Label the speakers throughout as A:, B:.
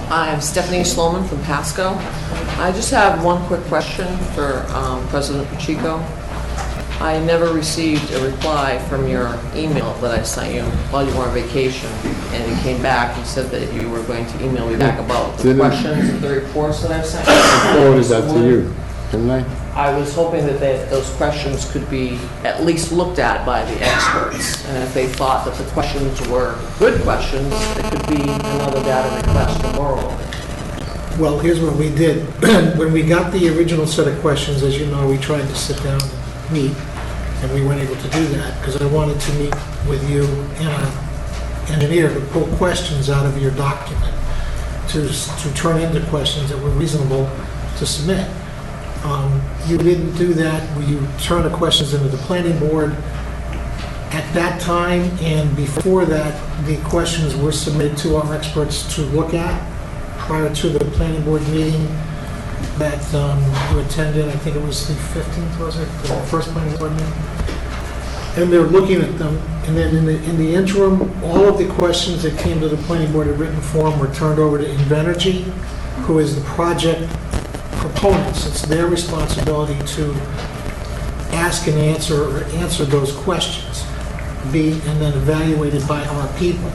A: I'm Stephanie Sloman from Pasco. I just have one quick question for President Pacheco. I never received a reply from your email that I sent you while you were on vacation, and you came back and said that you were going to email me back about the questions and the reports that I've sent you.
B: I forwarded that to you, didn't I?
A: I was hoping that those questions could be at least looked at by the experts, and if they thought that the questions were good questions, it could be another data request from Burrillville.
C: Well, here's what we did. When we got the original set of questions, as you know, we tried to sit down and meet, and we weren't able to do that because I wanted to meet with you and an engineer to pull questions out of your document to turn into questions that were reasonable to submit. You didn't do that. You turned the questions into the planning board. At that time and before that, the questions were submitted to our experts to look at prior to the planning board meeting that you attended. I think it was the 15th, was it? The first planning board meeting? And they're looking at them. And then in the interim, all of the questions that came to the planning board in written form were turned over to Invenergy, who is the project proponents. It's their responsibility to ask and answer those questions, and then evaluated by our people.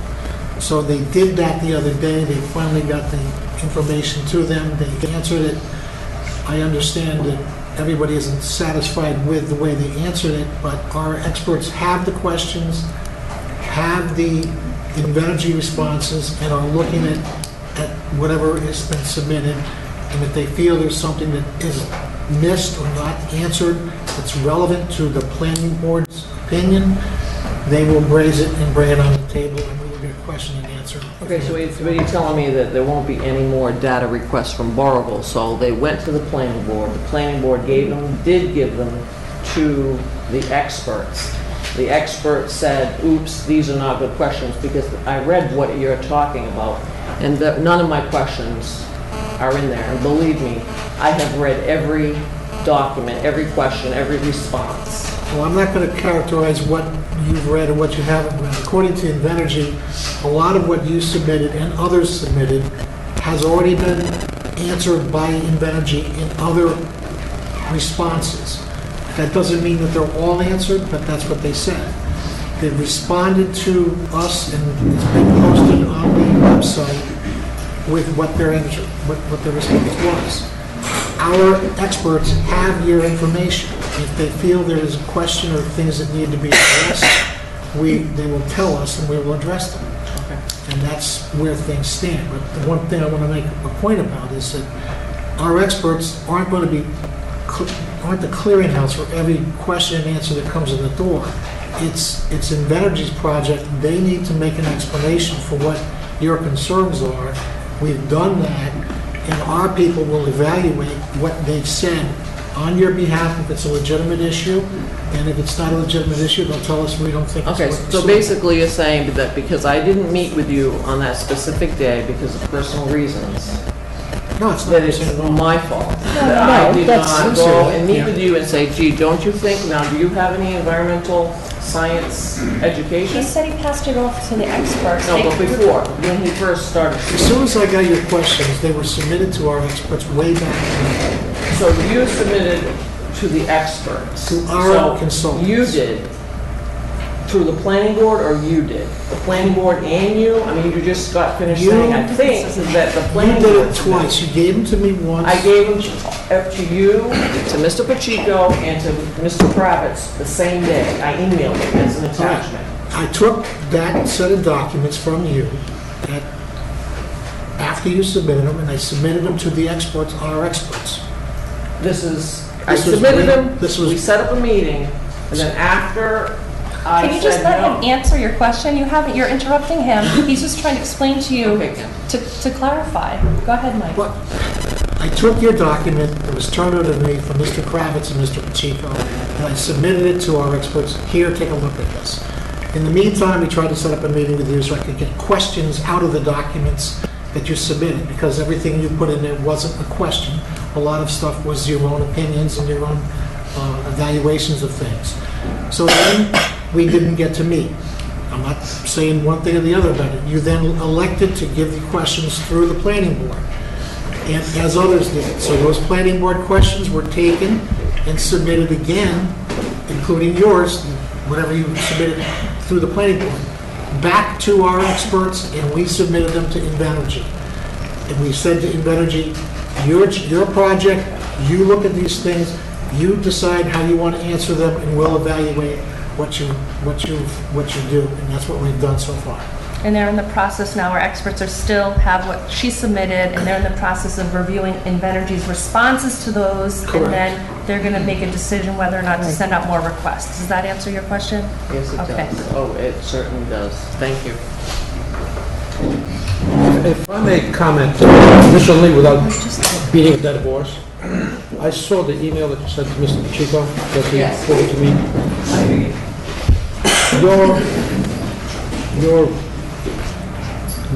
C: So they did that the other day. They finally got the information to them. They answered it. I understand that everybody isn't satisfied with the way they answered it, but our experts have the questions, have the Invenergy responses, and are looking at whatever has been submitted. And if they feel there's something that is missed or not answered that's relevant to the planning board's opinion, they will raise it and bring it on the table, and we will get question and answer.
A: Okay, so you're telling me that there won't be any more data requests from Burrillville, so they went to the planning board. The planning board did give them to the experts. The experts said, oops, these are not good questions, because I read what you're talking about, and none of my questions are in there. And believe me, I have read every document, every question, every response.
C: Well, I'm not going to characterize what you've read or what you haven't read. According to Invenergy, a lot of what you submitted and others submitted has already been answered by Invenergy in other responses. That doesn't mean that they're all answered, but that's what they said. They responded to us, and it's been posted on the website with what their response was. Our experts have your information. If they feel there is a question or things that need to be addressed, they will tell us and we will address them.
A: Okay.
C: And that's where things stand. But the one thing I want to make a point about is that our experts aren't the clearinghouse for every question and answer that comes in the door. It's Invenergy's project. They need to make an explanation for what your concerns are. We've done that, and our people will evaluate what they've said on your behalf if it's a legitimate issue, and if it's not a legitimate issue, they'll tell us we don't think it's
A: Okay,
C: worth
A: so
C: pursuing.
A: basically you're saying that because I didn't meet with you on that specific day because of personal reasons,
C: No, it's not.
A: that it's my fault. That I did
C: that's
A: not go
C: sincere.
A: and meet
C: Yeah.
A: with you and say, gee, don't you think, now, do you have any environmental science
D: He
A: education?
D: said he passed it off to the experts.
A: No, but before, when he first started.
C: As soon as I got your questions, they were submitted to our experts way back
A: So you submitted to the experts.
C: To our
A: So
C: consultants.
A: You did. Through the planning board, or you did? The planning board and you? I mean, you just got finished
C: You-
A: saying, I think, that the
C: then.
A: planning
C: You
A: board.
C: did it twice. You gave them to me once.
A: I gave them to you, to Mr. Pacheco, and to Mr. Kravitz the same day. I emailed it as an attachment.
C: I took that set of documents from you after you submitted them, and I submitted them to the experts, our experts. I
A: I submitted them, we set up a meeting, and then after I
D: Can you just
A: said
D: let
A: no.
D: him answer your question? You're interrupting him. He's just trying to explain to you
A: Okay, Kim.
D: to clarify. Go ahead, Mike.
C: But I took your document that was turned over to me from Mr. Kravitz and Mr. Pacheco, and I submitted it to our experts. Here, take a look at this. In the meantime, we tried to set up a meeting with you so I could get questions out of the documents that you submitted, because everything you put in there wasn't a question. A lot of stuff was your own opinions and your own evaluations of things. So then we didn't get to meet. I'm not saying one thing or the other about it. You then elected to give the questions through the planning board, and as others did. So those planning board questions were taken and submitted again, including yours, whatever you submitted through the planning board, back to our experts, and we submitted them to Invenergy. And we said to Invenergy, your project, you look at these things, you decide how you want to answer them, and we'll evaluate what you do. And that's what we've done so far.
D: And they're in the process now, our experts are still have what she submitted, and they're in the process of reviewing Invenergy's responses to those.
C: Correct.
D: And then they're going to make a decision whether or not to send out more requests. Does that answer your question?
A: Yes, it
D: Okay.
A: does. Oh, it certainly does. Thank you.
E: If I may comment initially without beating a dead horse, I saw the email that you sent to Mr. Pacheco, that he
A: Yes.
E: forwarded to me. Your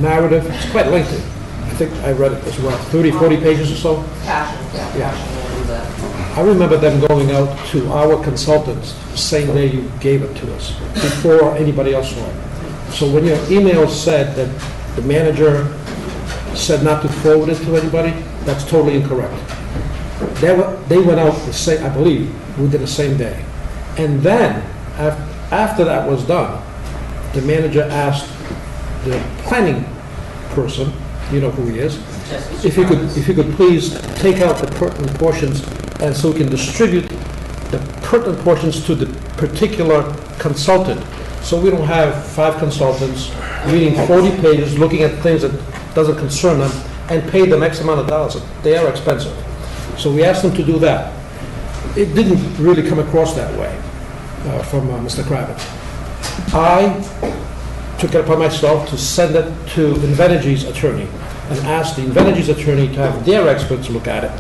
E: narrative, it's quite lengthy. I think I read it as well, 30, 40 pages or so.
A: Passion,
E: Yeah.
A: passion will do that.
E: I remember them going out to our consultants the same day you gave it to us, before anybody else saw it. So when your email said that the manager said not to forward it to anybody, that's totally incorrect. They went out the same, I believe, we did the same day. And then, after that was done, the manager asked the planning person, you know who he is, if he could please take out the pertinent portions, and so we can distribute the pertinent portions to the particular consultant. So we don't have 5 consultants reading 40 pages, looking at things that doesn't concern them, and pay them X amount of dollars. They are expensive. So we asked them to do that. It didn't really come across that way from Mr. Kravitz. I took it upon myself to send it to Invenergy's attorney and ask the Invenergy's attorney to have their experts look at it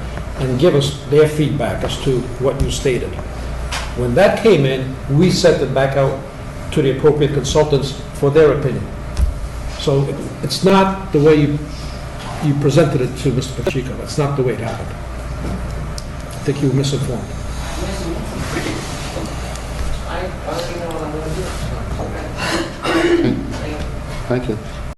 E: and give us their feedback as to what you stated. When that came in, we sent it back out to the appropriate consultants for their opinion. So it's not the way you presented it to Mr. Pacheco. That's not the way it happened. I think you were misinformed.
A: I already know what I'm going to do. Okay.
B: Thank you.